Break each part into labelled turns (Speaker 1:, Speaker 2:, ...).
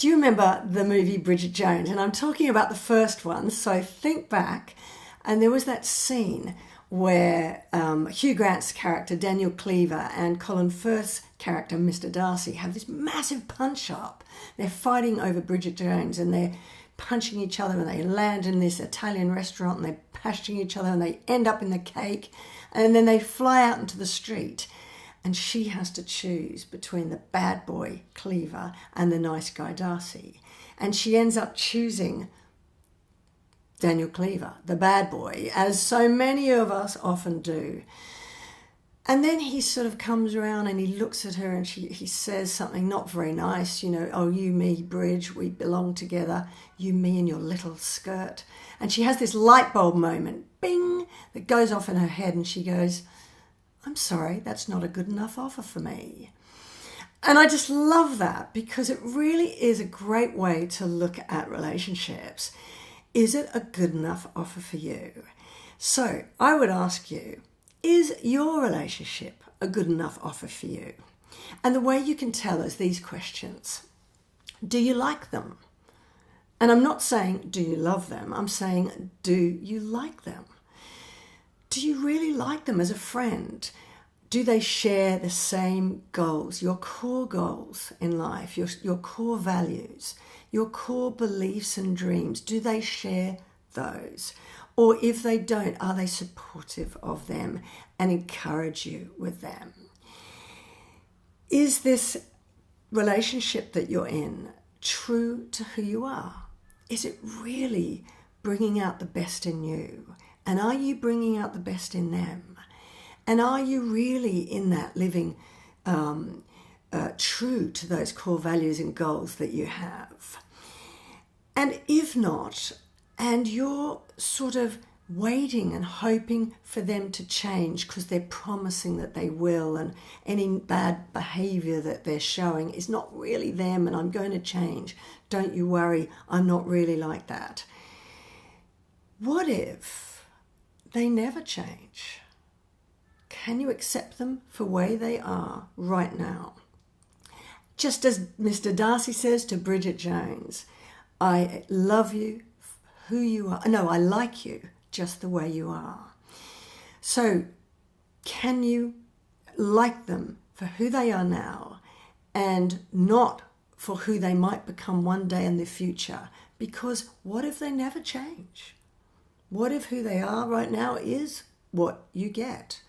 Speaker 1: Do you remember the movie Bridget Jones? And I'm talking about the first one, so think back. And there was that scene where Hugh Grant's character, Daniel Cleaver, and Colin Firth's character, Mr. Darcy, have this massive punch-up. They're fighting over Bridget Jones and they're punching each other, and they land in this Italian restaurant and they're pashing each other and they end up in the cake, and then they fly out into the street. And she has to choose between the bad boy, Cleaver, and the nice guy, Darcy. And she ends up choosing Daniel Cleaver, the bad boy, as so many of us often do. And then he sort of comes around and he looks at her and he says something not very nice, you know, oh, you, me, Bridge, we belong together, you, me, and your little skirt. And she has this light bulb moment, bing, that goes off in her head, and she goes, I'm sorry, that's not a good enough offer for me. And I just love that, because it really is a great way to look at relationships. Is it a good enough offer for you? So I would ask you, is your relationship a good enough offer for you? And the way you can tell is these questions. Do you like them? And I'm not saying, do you love them? I'm saying, do you like them? Do you really like them as a friend? Do they share the same goals, your core goals in life, your core values, your core beliefs and dreams? Do they share those? Or if they don't, are they supportive of them and encourage you with them? Is this relationship that you're in true to who you are? Is it really bringing out the best in you? And are you bringing out the best in them? And are you really in that living true to those core values and goals that you have? And if not, and you're sort of waiting and hoping for them to change because they're promising that they will, and any bad behaviour that they're showing is not really them and I'm going to change. Don't you worry, I'm not really like that. What if they never change? Can you accept them for where they are right now? Just as Mr. Darcy says to Bridget Jones, I love you who you are. No, I like you just the way you are. So can you like them for who they are now and not for who they might become one day in the future? Because what if they never change? What if who they are right now is what you get?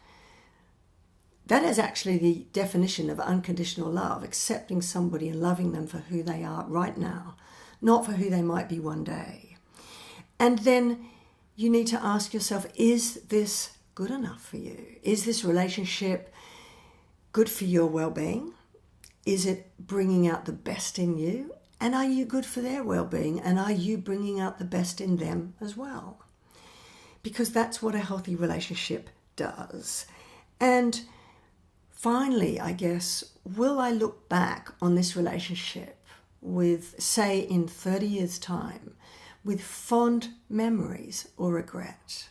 Speaker 1: That is actually the definition of unconditional love, accepting somebody and loving them for who they are right now, not for who they might be one day. And then you need to ask yourself, is this good enough for you? Is this relationship good for your well-being? Is it bringing out the best in you? And are you good for their well-being? And are you bringing out the best in them as well? Because that's what a healthy relationship does. And finally, I guess, will I look back on this relationship with, say, in 30 years' time, with fond memories or regret?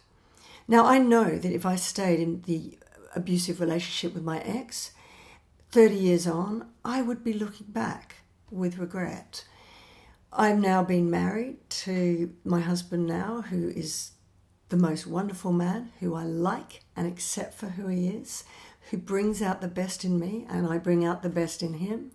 Speaker 1: Now, I know that if I stayed in the abusive relationship with my ex, 30 years on, I would be looking back with regret. I've now been married to my husband now, who is the most wonderful man, who I like and accept for who he is, who brings out the best in me and I bring out the best in him.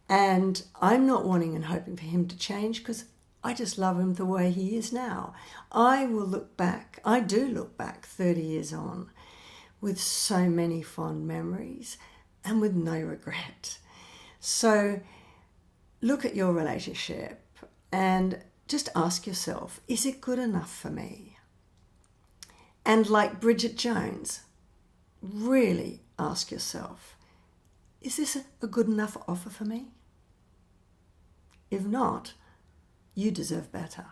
Speaker 1: And I'm not wanting and hoping for him to change, because I just love him the way he is now. I will look back, I do look back 30 years on with so many fond memories and with no regret. So look at your relationship and just ask yourself, is it good enough for me? And like Bridget Jones, really ask yourself, is this a good enough offer for me? If not, you deserve better.